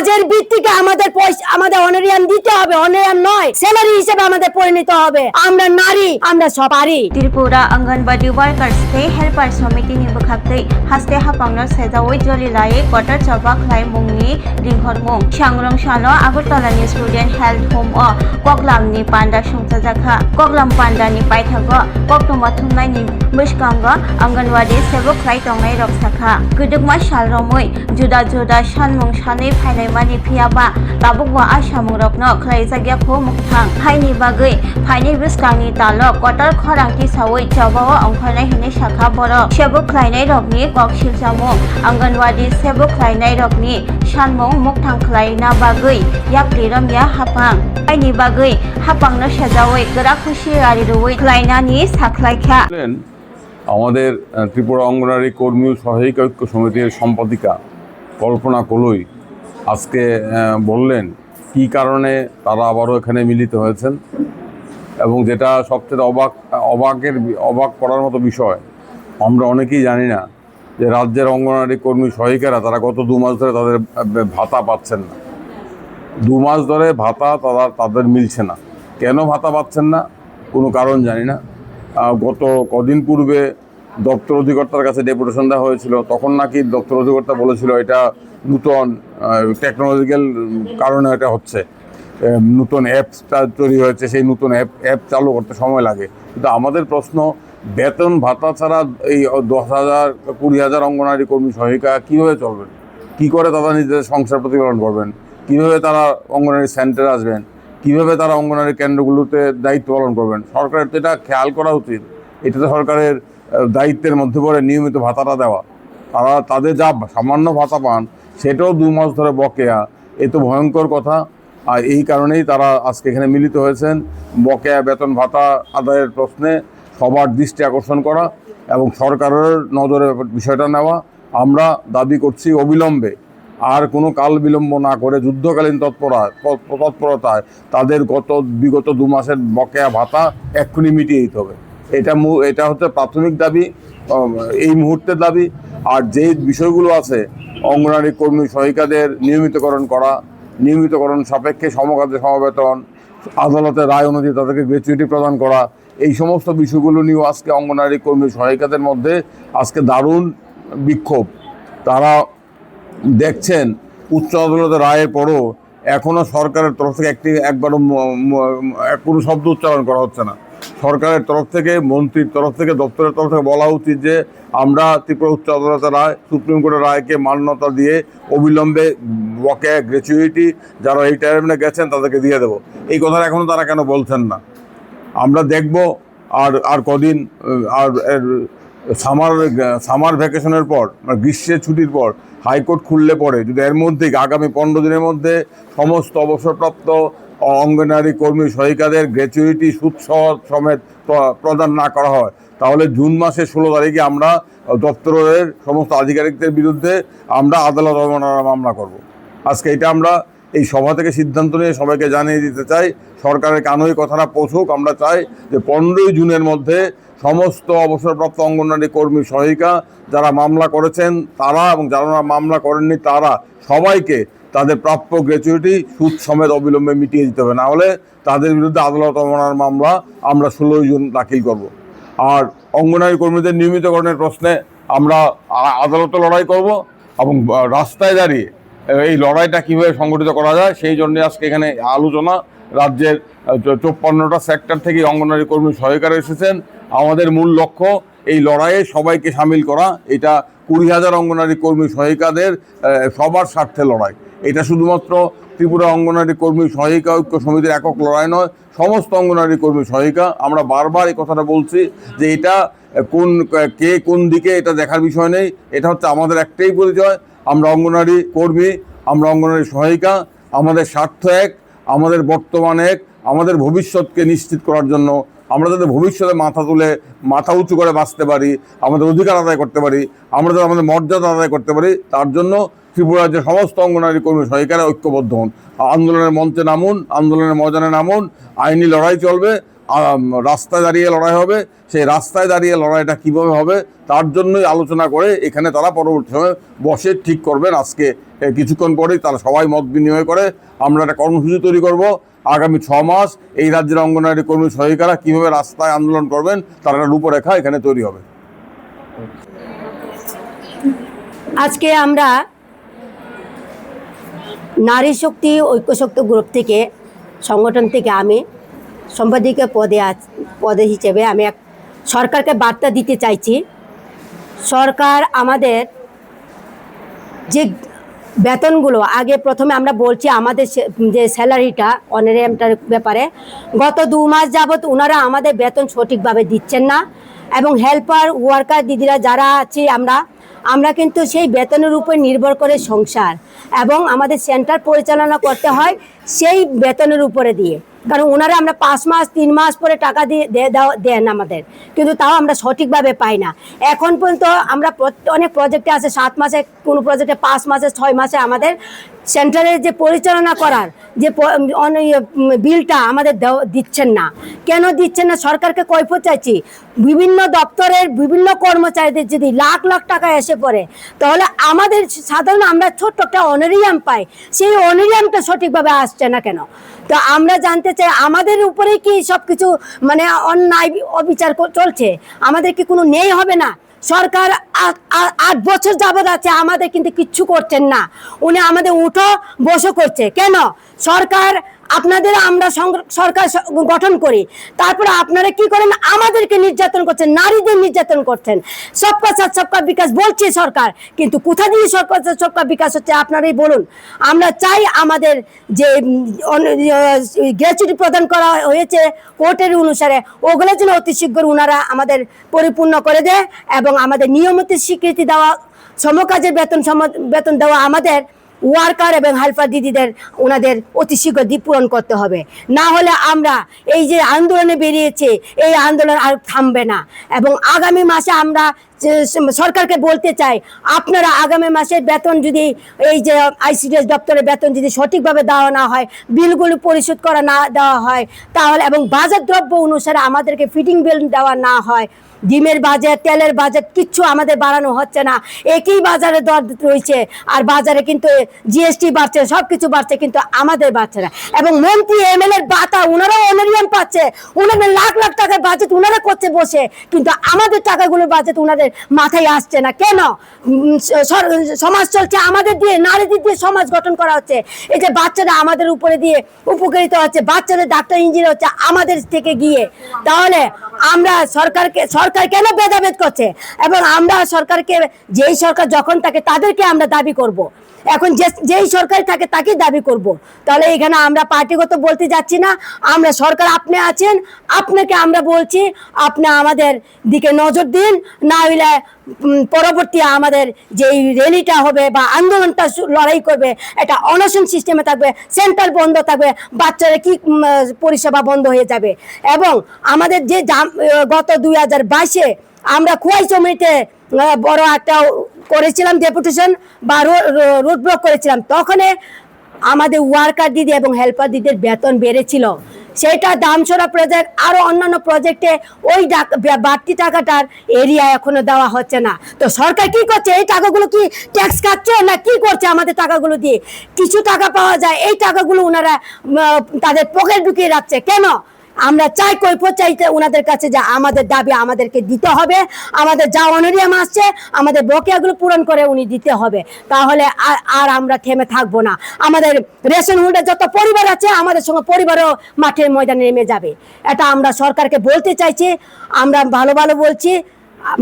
কাজের ভিত্তিতে আমাদের পয়সা, আমাদের অনারিয়াম দিতে হবে, অনারিয়াম নয় স্যালারি হিসেবে আমাদের পরিণত হবে। আমরা নারী, আমরা সব পারি। त्रिपुरा आंगनबाड़ी वर्कर्स के हेल्पर समिति नि बखाक्तै हास्ते हापांनो सेजावै जलिलायै क्वार्टार चबा खलाय मुंगनि लिंहरमुं सांग्रं सालो आगरतलानि स्टुडेन्ट हेल्थ होम अ कगलामनि पान्डा संसाजाखा कगलाम पान्डानि पाइथागो कक्टमा थुमनायनि बैसकांग आंगनबाड़ी सेबक खलाय तंनाय रक्साखा गदुगमा सालरमै जुदा जुदा सानमुं सानै फायनायमानि फियाबा लाबुगवा आसामुं रकनो खलायजागियाखौ मुखथां हायनि बागै फायनि बैसकांनि तालो क्वार्टार खरांथि सावै चबाव अंखारनाय हिनै शाखा बर सेबक खलायनाय रकनि ककसिल जामुं आंगनबाड़ी सेबक खलायनाय रकनि सानमुं मुखथां खलायना बागै याक्लिरमया हापां हायनि बागै हापांनो सेजावै गोरा खुसियारि रुवै खलायनानि साखलायखा আমাদের ত্রিপুরা অঙ্গনারী কর্মী সহায়িকা ঐক্য সমিতির সম্পাদিকা কল্পনা কলই আজকে বললেন কী কারণে তারা আবারও এখানে মিলিত হয়েছেন এবং যেটা সবচেয়ে অবাক করার মতো বিষয়, আমরা অনেকেই জানি না যে রাজ্যের অঙ্গনারী কর্মী সহায়িকারা তারা গত 2 মাস ধরে তাদের ভাতা পাচ্ছেন না। 2 মাস ধরে ভাতা তাদের মিলছে না। কেন ভাতা পাচ্ছেন না কোনো কারণ জানি না। গত কদিন পূর্বে দপ্তর অধিকর্তার কাছে ডেপুটেশন দেওয়া হয়েছিল, তখন নাকি দপ্তর অধিকর্তা বলেছিল এটা নূতন টেকনোলজিক্যাল কারণে এটা হচ্ছে, নতুন অ্যাপসটা তৈরি হয়েছে, সেই নতুন অ্যাপ চালু করতে সময় লাগে। কিন্তু আমাদের প্রশ্ন, বেতন ভাতা ছাড়া এই 10,000 20,000 অঙ্গনারী কর্মী সহায়িকা কীভাবে চলবেন? কী করে তারা নিজেদের সংসার প্রতিপালন করবেন? কীভাবে তারা অঙ্গনারী সেন্টারে আসবেন? কীভাবে তারা অঙ্গনারী কেন্দ্রগুলোতে দায়িত্ব পালন করবেন? সরকারের তো এটা খেয়াল করা উচিত। এটা তো সরকারের দায়িত্বের মধ্যে পড়ে নিয়মিত ভাতাটা দেওয়া। তাদের যা সামান্য ভাতা পান সেটাও 2 মাস ধরে বকেয়া। এ তো ভয়ঙ্কর কথা। আর এই কারণেই তারা আজকে এখানে মিলিত হয়েছেন, বকেয়া বেতন ভাতা আদায়ের প্রশ্নে সবার দৃষ্টি আকর্ষণ করা এবং সরকারের নজরে বিষয়টা নেওয়া। আমরা দাবি করছি অবিলম্বে, আর কোনো কাল বিলম্ব না করে যুদ্ধকালীন তৎপরতায় তাদের বিগত 2 মাসের বকেয়া ভাতা এক্ষুনি মিটিয়ে দিতে হবে। এটা হচ্ছে প্রাথমিক দাবি, এই মুহূর্তের দাবি। আর যে বিষয়গুলো আছে, অঙ্গনারী কর্মী সহায়িকাদের নিয়মিতকরণ সাপেক্ষে সমকাজে সমবেতন, আদালতের রায় অনুযায়ী তাদেরকে গ্র্যাচুইটি প্রদান করা, এই সমস্ত বিষয়গুলো নিয়েও আজকে অঙ্গনারী কর্মী সহায়িকাদের মধ্যে আজকে দারুণ বিক্ষোভ। তারা দেখছেন উচ্চ আদালতের রায়ের পরও এখনও সরকারের তরফ থেকে একবারও কোনো শব্দ উচ্চারণ করা হচ্ছে না। সরকারের তরফ থেকে, মন্ত্রীর তরফ থেকে, দপ্তরের তরফ থেকে বলা উচিত যে আমরা ত্রিপুরা উচ্চ আদালতের রায়, সুপ্রিম কোর্টের রায়কে মান্যতা দিয়ে অবিলম্বে বকেয়া গ্র্যাচুইটি যারা এই টাইমে গেছেন তাদেরকে দিয়ে দেবো। এই কথাটা এখনও তারা কেন বলছেন না? আমরা দেখব আর কদিন, আর সামার ভ্যাকেশনের পর, গ্রীষ্মের ছুটির পর হাইকোর্ট খুললে পরে যদি এর মধ্যে আগামী 15 দিনের মধ্যে সমস্ত অবসরপ্রাপ্ত অঙ্গনারী কর্মী সহায়িকাদের গ্র্যাচুইটি সুদ সমেত প্রদান না করা হয়, তাহলে জুন মাসের 16 তারিখে আমরা দপ্তরের সমস্ত আধিকারিকদের বিরুদ্ধে আমরা আদালত অবমাননার মামলা করব। আজকে এটা আমরা এই সভা থেকে সিদ্ধান্ত নিয়ে সবাইকে জানিয়ে দিতে চাই। সরকারের কানে এই কথাটা পৌঁছুক। আমরা চাই যে 15 জুনের মধ্যে সমস্ত অবসরপ্রাপ্ত অঙ্গনারী কর্মী সহায়িকা যারা মামলা করেছেন তারা এবং যারা মামলা করেননি তারা সবাইকে তাদের প্রাপ্য গ্র্যাচুইটি সুদ সমেত অবিলম্বে মিটিয়ে দিতে হবে, না হলে তাদের বিরুদ্ধে আদালত অবমাননার মামলা আমরা 16 জুন দাখিল করব। আর অঙ্গনারী কর্মীদের নিয়মিতকরণের প্রশ্নে আমরা আদালতে লড়াই করব এবং রাস্তায় দাঁড়িয়ে এই লড়াইটা কীভাবে সংগঠিত করা যায় সেই জন্য আজকে এখানে আলোচনা। রাজ্যের 54টা সেক্টর থেকে অঙ্গনারী কর্মী সহায়িকারা এসেছেন। আমাদের মূল লক্ষ্য এই লড়াইয়ে সবাইকে সামিল করা। এটা 20,000 অঙ্গনারী কর্মী সহায়িকাদের সবার স্বার্থে লড়াই। এটা শুধুমাত্র ত্রিপুরা অঙ্গনারী কর্মী সহায়িকা ঐক্য সমিতির একক লড়াই নয়, সমস্ত অঙ্গনারী কর্মী সহায়িকা। আমরা বারবার এই কথাটা বলছি যে এটা কোন দিকে এটা দেখার বিষয় নেই। এটা হচ্ছে আমাদের একটাই পরিচয়, আমরা অঙ্গনারী কর্মী, আমরা অঙ্গনারী সহায়িকা। আমাদের স্বার্থ এক, আমাদের বর্তমান এক, আমাদের ভবিষ্যৎকে নিশ্চিত করার জন্য আমরা যাতে ভবিষ্যতে মাথা উঁচু করে বাঁচতে পারি, আমাদের অধিকার আদায় করতে পারি, আমরা যাতে আমাদের মর্যাদা আদায় করতে পারি, তার জন্য ত্রিপুরার যে সমস্ত অঙ্গনারী কর্মী সহায়িকারা ঐক্যবদ্ধ হন, আন্দোলনের মঞ্চে নামুন, আন্দোলনের ময়দানে নামুন। আইনি লড়াই চলবে, রাস্তায় দাঁড়িয়ে লড়াই হবে। সেই রাস্তায় দাঁড়িয়ে লড়াইটা কিভাবে হবে তার জন্যই আলোচনা করে এখানে তারা পরবর্তী সময় বসে ঠিক করবেন। আজকে কিছুক্ষণ পরেই তারা সবাই মত বিনিময় করে আমরা একটা কর্মসূচি তৈরি করব। আগামী 6 মাস এই রাজ্যের অঙ্গনওয়াড়ি কর্মী সহায়িকারা কীভাবে রাস্তায় আন্দোলন করবেন তার একটা রূপরেখা এখানে তৈরি হবে। আজকে আমরা নারী শক্তি ঐক্য শক্তি গ্রুপ থেকে সংগঠন থেকে আমি সম্পাদকীয় পদে হিসেবে আমি এক সরকারকে বার্তা দিতে চাইছি। সরকার আমাদের যে বেতনগুলো আগে প্রথমে আমরা বলছি আমাদের যে স্যালারিটা অনারিয়ামটার ব্যাপারে গত 2 মাস যাবৎ ওনারা আমাদের বেতন সঠিকভাবে দিচ্ছেন না এবং হেল্পার ওয়ার্কার দিদিরা যারা আছে আমরা কিন্তু সেই বেতনের উপর নির্ভর করে সংসার এবং আমাদের সেন্টার পরিচালনা করতে হয় সেই বেতনের উপরে দিয়ে, কারণ ওনারা আমরা 5 মাস 3 মাস পরে টাকা দিয়ে দেন আমাদের, কিন্তু তাও আমরা সঠিকভাবে পাই না। এখন পর্যন্ত আমরা অনেক প্রজেক্টে আছে 7 মাসে, কোনো প্রজেক্টে 5 মাসে 6 মাসে আমাদের সেন্টারের যে পরিচালনা করার যে বিলটা আমাদের দিচ্ছেন না। কেন দিচ্ছেন না? সরকারকে কৈফিয়ত চাইছি। বিভিন্ন দপ্তরের বিভিন্ন কর্মচারীদের যদি লাখ লাখ টাকা এসে পড়ে তাহলে আমাদের সাধারণ আমরা ছোট্ট একটা অনারিয়াম পাই, সেই অনারিয়ামটা সঠিকভাবে আসছে না কেন? তো আমরা জানতে চাই আমাদের উপরেই কি সব কিছু মানে অন্যায় অবিচার চলছে? আমাদের কি কোনো ন্যায় হবে না? সরকার 8 বছর যাবৎ আছে, আমাদের কিন্তু কিচ্ছু করছেন না। উনি আমাদের উঠো বসো করছে কেন? সরকার আপনাদের আমরা সরকার গঠন করি, তারপরে আপনারা কি করেন? আমাদেরকে নির্যাতন করছেন, নারীদের নির্যাতন করছেন। সবকা সাথ সবকা বিকাশ বলছে সরকার, কিন্তু কোথা দিয়ে সবকা সাথ সবকা বিকাশ হচ্ছে আপনারাই বলুন। আমরা চাই আমাদের যে গ্র্যাচুইটি প্রদান করা হয়েছে কোর্টের অনুসারে ওগুলো যেন অতি শীঘ্র ওনারা আমাদের পরিপূর্ণ করে দেয় এবং আমাদের নিয়মিত স্বীকৃতি দেওয়া, সমকাজের বেতন দেওয়া আমাদের ওয়ার্কার এবং হেল্পার দিদিদের ওনাদের অতি শীঘ্র পূরণ করতে হবে। না হলে আমরা এই যে আন্দোলনে বেরিয়েছে এই আন্দোলন আর থামবে না। এবং আগামী মাসে আমরা সরকারকে বলতে চাই আপনারা আগামী মাসের বেতন যদি এই যে আইসিডিএস দপ্তরের বেতন যদি সঠিকভাবে দেওয়া না হয়, বিলগুলো পরিশোধ করা না দেওয়া হয় তাহলে, এবং বাজার দ্রব্য অনুসারে আমাদেরকে ফিটিং বিল দেওয়া না হয়, ডিমের বাজার তেলের বাজার কিচ্ছু আমাদের বাড়ানো হচ্ছে না, একই বাজারে দর রয়েছে। আর বাজারে কিন্তু জিএসটি বাড়ছে, সব কিছু বাড়ছে, কিন্তু আমাদের বাড়ছে না। এবং মন্ত্রী এমএলএ বাতা ওনারাও অনারিয়াম পাচ্ছে, ওনাদের লাখ লাখ টাকার বাজেট ওনারা করছে বসে, কিন্তু আমাদের টাকাগুলোর বাজেট ওনাদের মাথায় আসছে না কেন? সমাজ চলছে আমাদের দিয়ে, নারীদের দিয়ে সমাজ গঠন করা হচ্ছে। এই যে বাচ্চারা আমাদের উপরে দিয়ে উপকৃত হচ্ছে, বাচ্চাদের ডাক্তার ইঞ্জিনিয়ার হচ্ছে আমাদের থেকে গিয়ে, তাহলে আমরা সরকার কেন ভেদাভেদ করছে? এবং আমরা সরকারকে, যেই সরকার যখন থাকে তাদেরকে আমরা দাবি করব। এখন যেই সরকার থাকে তাকেই দাবি করব। তাহলে এখানে আমরা পার্টিগত বলতে যাচ্ছি না, আমরা সরকার আপনি আছেন, আপনাকে আমরা বলছি আপনি আমাদের দিকে নজর দিন, না হইলে পরবর্তী আমাদের যেই র্যালিটা হবে বা আন্দোলনটা লড়াই করবে এটা অনশন সিস্টেমে থাকবে, সেন্টার বন্ধ থাকবে, বাচ্চারা কি পরিষেবা বন্ধ হয়ে যাবে। এবং আমাদের যে গত 2022-এ আমরা খোয়াই জমিতে বড় একটা করেছিলাম ডেপুটেশন বা রোড ব্লক করেছিলাম, তখন আমাদের ওয়ার্কার দিদি এবং হেল্পার দিদির বেতন বেড়েছিল। সেটা দামছড়া প্রজেক্ট আরো অন্যান্য প্রজেক্টে ওই বাড়তি টাকাটার এরিয়া এখনো দেওয়া হচ্ছে না। তো সরকার কি করছে? এই টাকাগুলো কি ট্যাক্স কাটছে না কি করছে? আমাদের টাকাগুলো দিয়ে কিছু টাকা পাওয়া যায়, এই টাকাগুলো ওনারা তাদের পকেট ঢুকিয়ে রাখছে কেন? আমরা চাই কৈফিয়ত চাইতে ওনাদের কাছে, যে আমাদের দাবি আমাদেরকে দিতে হবে, আমাদের যা অনারিয়াম আসছে আমাদের বকেয়াগুলো পূরণ করে উনি দিতে হবে, তাহলে আর আমরা থেমে থাকবো না। আমাদের রেশন হোল্ডার যত পরিবার আছে আমাদের সঙ্গে পরিবারও মাঠের ময়দানে নেমে যাবে, এটা আমরা সরকারকে বলতে চাইছি। আমরা ভালো ভালো বলছি,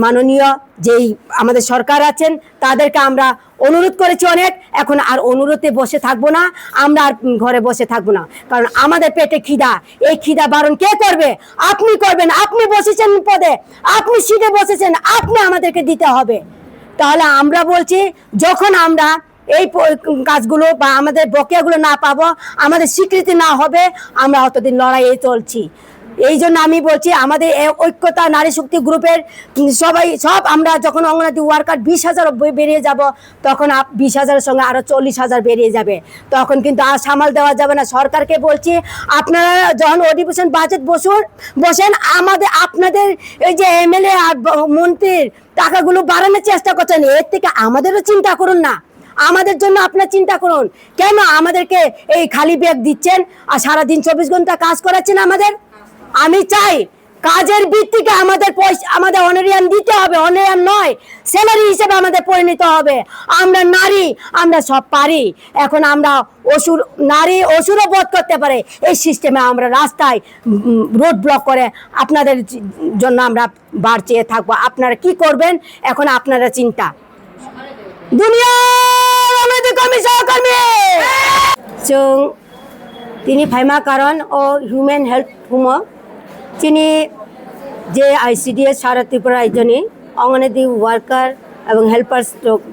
মাননীয় যেই আমাদের সরকার আছেন তাদেরকে আমরা অনুরোধ করেছি অনেক, এখন আর অনুরোধে বসে থাকবো না, আমরা আর ঘরে বসে থাকবো না, কারণ আমাদের পেটে খিদা, এই খিদা বারণ কে করবে? আপনি করবেন, আপনি বসেছেন পদে, আপনি সিটে বসেছেন, আপনি আমাদেরকে দিতে হবে। তাহলে আমরা বলছি যখন আমরা এই কাজগুলো বা আমাদের বকেয়াগুলো না পাবো, আমাদের স্বীকৃতি না হবে, আমরা অতদিন লড়াইয়ে চলছি। এই জন্য আমি বলছি আমাদের ঐক্যতা নারী শক্তি গ্রুপের সব আমরা যখন অঙ্গনাদি ওয়ার্কার 20,000 বেরিয়ে যাব, তখন 20,000-এর সঙ্গে আরো 40,000 বেরিয়ে যাবে। তখন কিন্তু আর সামাল দেওয়া যাবে না। সরকারকে বলছি, আপনারা যখন অধিবেশন বাজেট বসেন আপনাদের এই যে এমএলএ আর মন্ত্রীর টাকাগুলো বাড়ানোর চেষ্টা করছেন, এর থেকে আমাদেরও চিন্তা করুন না। আমাদের জন্য আপনার চিন্তা করুন। কেন আমাদেরকে এই খালি ব্যাগ দিচ্ছেন আর সারাদিন 24 ঘন্টা কাজ করাচ্ছেন আমাদের? আমি চাই কাজের ভিত্তিতে আমাদের পয়সা, আমাদের অনারিয়াম দিতে হবে, অনারিয়াম নয় স্যালারি হিসেবে আমাদের পরিণত হবে। আমরা নারী, আমরা সব পারি। এখন আমরা নারী অসুরও বোধ করতে পারে। এই সিস্টেমে আমরা রাস্তায় রোড ব্লক করে আপনাদের জন্য আমরা বার চেয়ে থাকবো। আপনারা কি করবেন এখন আপনারা চিন্তা। দুনিয়ার আমাদের কর্মী সহকর্মী তিনি ফাইমা কারণ ও হিউম্যান হেল্প হুমো তিনি যে ICDS সারা ত্রিপুরা রাজ্যনি অঙ্গনাদি ওয়ার্কার এবং হেল্পার্স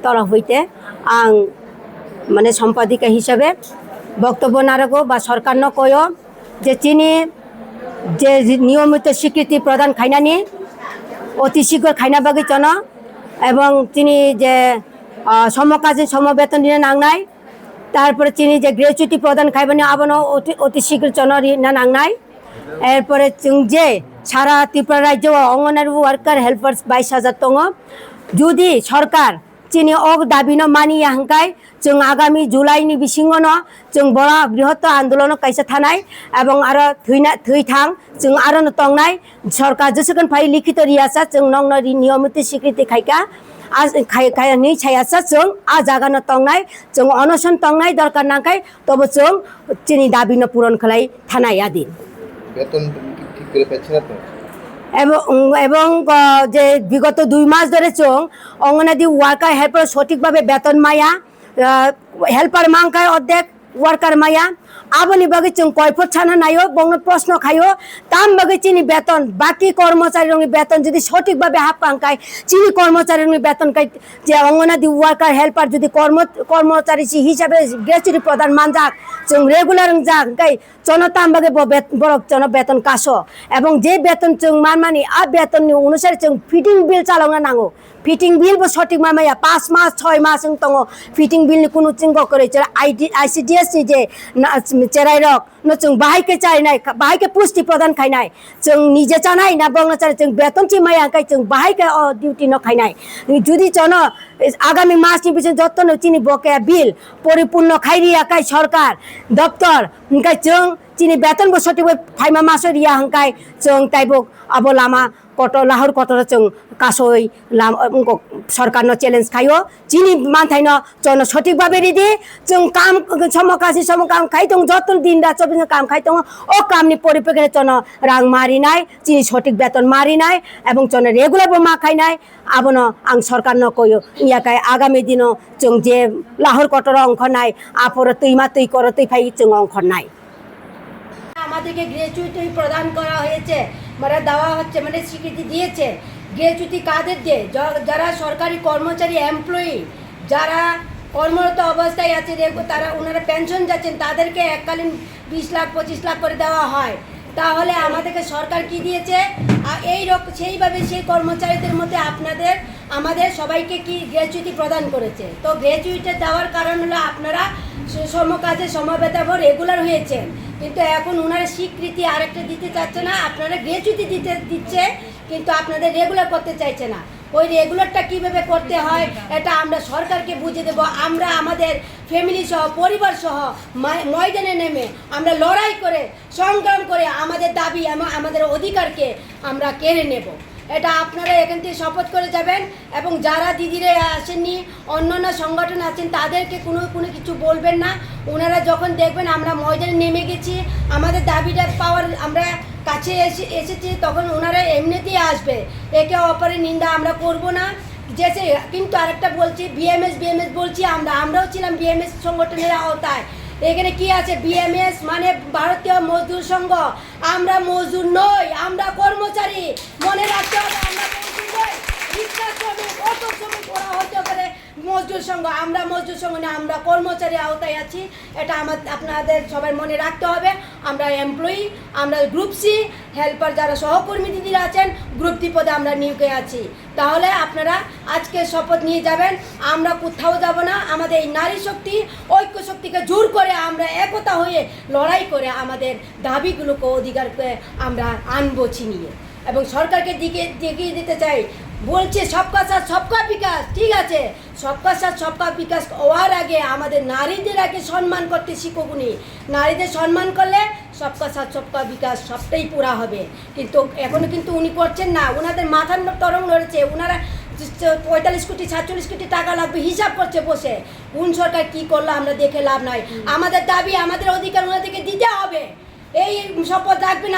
তরফ হইতে আং মানে সম্পাদিকা হিসাবে বক্তব্য না রাখো বা সরকার ন কয় যে তিনি যে নিয়মিত স্বীকৃতি প্রদান খাইনানি অতি শীঘ্র খাইনা বাগি চন এবং তিনি যে সমকাজে সমবেতন দিনে নাংনাই, তারপরে তিনি যে গ্র্যাচুইটি প্রদান খাইবানি আবানো অতি শীঘ্র চন না নাংনাই। এরপরে যে সারা ত্রিপুরা রাজ্য অঙ্গনারী ওয়ার্কার হেল্পার্স 22,000 দङ। যদি সরকার চিনি দাবি ন মানি হাঙ্কাই जों आगामी जुलाइनि बिसिङावनो जों बृहत्तर आन्दोलन कायसा थानाय এবং आरो थैथां जों आरो तंनाय सरकार जेसेबां फाइ लिखित रियासा जों नंनो नियमित स्वीकृति खायका खायनि छायासा जों आ जागानो तंनाय जों अनशन तंनाय दरकार नांखाय तब जों चिनि दाबिनो पूरण खालाय थानाय आदि বেতন ঠিক করে পাচ্ছে না তো। এবং যে বিগত 2 মাস ধরে চোং অঙ্গনাদি ওয়ার্কার হেল্পার সঠিকভাবে বেতন মায়া হেল্পার মাংখায় অর্ধেক ওয়ার্কার মায়া আবনি বাগে চোং কয়ফত ছানা নাইও বঙ্গ প্রশ্ন খাইও তাম বাগে চিনি বেতন বাকি কর্মচারী রঙি বেতন যদি সঠিকভাবে হাফ কাঙ্কায় চিনি কর্মচারী রঙি বেতন কাই যে অঙ্গনাদি ওয়ার্কার হেল্পার যদি কর্মচারী হিসাবে গ্র্যাচুইটি প্রদান মান যাক जों रेगुलार जाक गाय चनो ताम बागे बरक चनो बेतन कासो এবং যে বেতন जों मानमानि आ बेतननि अनुसारे जों फिटिंग बिल चालावना नांगौ। फिटिंग बिल बो सठिक मामाया 5 मास 6 मास जों दङ फिटिंग बिलनि कुनु चिंग करे ICDS नि जे चेराइ रक न जों बाहायके चाइनाय बाहायके पुष्टि प्रदान खाइनाय जों निजे चानाय ना बंगचार जों बेतन ची माया गाय जों बाहायके डिउटी न खाइनाय जुदि चनो आगामी मासनि बिचन जत्न चिनि बकेया बिल परिपूर्ण खाइरिया काय सरकार दफ्तर हंकाय जों चिनि बेतन बो सठिक फाइमा मासो रिया हंकाय जों ताइबो अब लामा कट लाहौर कटर जों कासोय सरकार न चैलेंज खायो चिनि मानथाय न चन सठिक भाबे रिदि जों काम समकासी समकाम खाइ दं जतन दिन दा 24 काम खाइ दं ओ कामनि परिप्रेक्षित चन रां मारिनाय चिनि सठिक बेतन मारिनाय एवं चन रेगुलार बो मा खाइनाय आबन आं सरकार न कयो इयाकाय आगामी दिन जों जे लाहौर कटर अंख नाय आपर तैमा तै कर तै फाइ जों अंख नाय আমাদেরকে গ্র্যাচুইটি প্রদান করা হয়েছে মানে দেওয়া হচ্ছে মানে স্বীকৃতি দিয়েছে। গ্র্যাচুইটি কাদের দিয়ে? যারা সরকারি কর্মচারী এমপ্লয়ি যারা কর্মরত অবস্থায় আছে তারা ওনারা পেনশন যাচ্ছেন তাদেরকে এককালীন 20 লাখ 25 লাখ করে দেওয়া হয়। তাহলে আমাদেরকে সরকার কি দিয়েছে এই সেইভাবে সেই কর্মচারীদের মধ্যে আমাদের সবাইকে কি গ্র্যাচুইটি প্রদান করেছে। তো গ্র্যাচুইটি দেওয়ার কারণ হলো আপনারা সমকাজে সমবেতন রেগুলার হয়েছে কিন্তু এখন ওনারা স্বীকৃতি আরেকটা দিতে চাচ্ছে না। আপনারা গ্র্যাচুইটি দিচ্ছে কিন্তু আপনাদের রেগুলার করতে চাইছে না। ওই রেগুলারটা কিভাবে করতে হয় এটা আমরা সরকারকে বুঝিয়ে দেব। আমরা আমাদের ফ্যামিলি সহ পরিবার সহ ময়দানে নেমে আমরা লড়াই করে সংগ্রাম করে আমাদের দাবি আমাদের অধিকারকে আমরা কেড়ে নেব। এটা আপনারা এখান থেকে শপথ করে যাবেন এবং যারা দিদিরা আসেননি অন্যান্য সংগঠন আছেন তাদেরকে কোনো কিছু বলবেন না। ওনারা যখন দেখবেন আমরা ময়দানে নেমে গেছি আমাদের দাবিটা পাওয়ার আমরা কাছে এসেছি তখন ওনারা এমনিতেই আসবে। একে অপরের নিন্দা আমরা করব না। যেসে কিন্তু আরেকটা বলছি বিএমএস বলছি আমরাও ছিলাম বিএমএস সংগঠনের আওতায়। এখানে কি আছে বিএমএস মানে ভারতীয় মজদুর সংঘ। আমরা মজদুর নই, আমরা কর্মচারী। মনে রাখতে হবে আমরা মজদুর নই, রিক্সা শ্রমিক অটো শ্রমিক ওরা হতে পারে মজদুর সংঘ, আমরা মজদুর সংঘ না, আমরা কর্মচারী আওতায় আছি। এটা আপনাদের সবাই মনে রাখতে হবে। আমরা এমপ্লয়ি, আমরা গ্রুপ সি হেল্পার, যারা সহকর্মী দিদিরা আছেন গ্রুপ ডি পদে আমরা নিয়োগে আছি। তাহলে আপনারা আজকে শপথ নিয়ে যাবেন, আমরা কোথাও যাব না। আমাদের এই নারী শক্তি, ঐক্য শক্তিকে জোর করে আমরা একতা হয়ে লড়াই করে আমাদের দাবিগুলোকে, অধিকারকে আমরা আনবো ছিনিয়ে। এবং সরকারকে দেখিয়ে দিতে চাই, বলছে সবকা সাথ সবকা বিকাশ, ঠিক আছে, সবকা সাথ সবকা বিকাশ হওয়ার আগে আমাদের নারীদের আগে সম্মান করতে শিখুক উনি। নারীদের সম্মান করলে সবকা সাথ সবকা বিকাশ সবটাই পুরা হবে। কিন্তু এখনও কিন্তু উনি করছেন না, ওনাদের মাথার তরং লড়েছে। ওনারা 45 কোটি 47 কোটি টাকা লাগবে হিসাব করছে বসে। কোন সরকার কি করলো আমরা দেখে লাভ নাই। আমাদের দাবি, আমাদের অধিকার ওনাদেরকে দিতে হবে। এই শপথ রাখবেন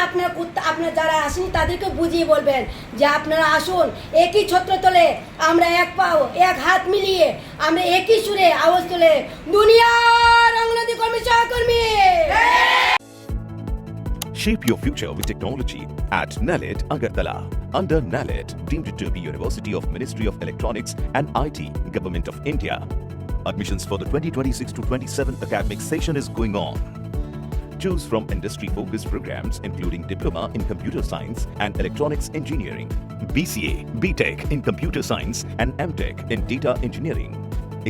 আপনারা যারা আসেনি তাদেরকে বুঝিয়ে বলবেন যে আপনারা আসুন, একই ছত্রতলে আমরা এক পাও এক হাত মিলিয়ে আমরা একই সুরে আওয়াজ তুলে দুনিয়ার অঙ্গনওয়াড়ি কর্মী সহকর্মী। Shape your future with technology at NALED Agartala. Under NALED, deemed to be University of Ministry of Electronics and IT, Government of India. Admissions for the 2026 to 27 academic session is going on. Choose from industry-focused programs including Diploma in Computer Science and Electronics Engineering, BCA, BTech in Computer Science and MTech in Data Engineering.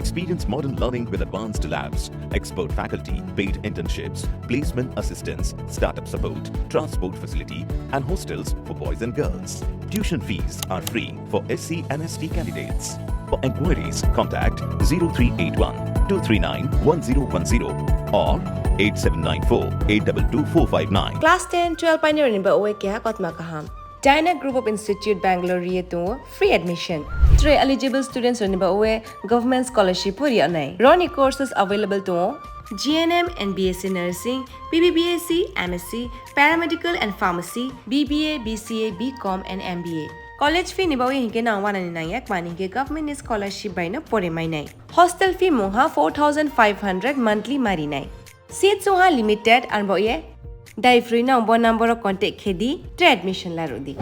Experience modern learning with advanced labs, expert faculty, paid internships, placement assistance, startup support, transport facility, and hostels for boys and girls. Tuition fees are free for SC and ST candidates. For enquiries, contact 0381 239 1010 or 8794 822 459. Class 10, 12 pioneer ni ba uwe kya kotma kaham. Dyna Group of Institute Bangalore riye to free admission. 3 eligible students ni ba uwe government scholarship puri anai. Roni courses available to GNM and BSc Nursing, BBBSc, MSc, Paramedical and Pharmacy, BBA, BCA, BCom and MBA. College fee ni ba uwe hinke na 199 mani ke government scholarship by na pore mai nai. Hostel fee moha 4500 monthly mari nai. Seats soha limited and boye dai free na number contact khedi admission la rodi.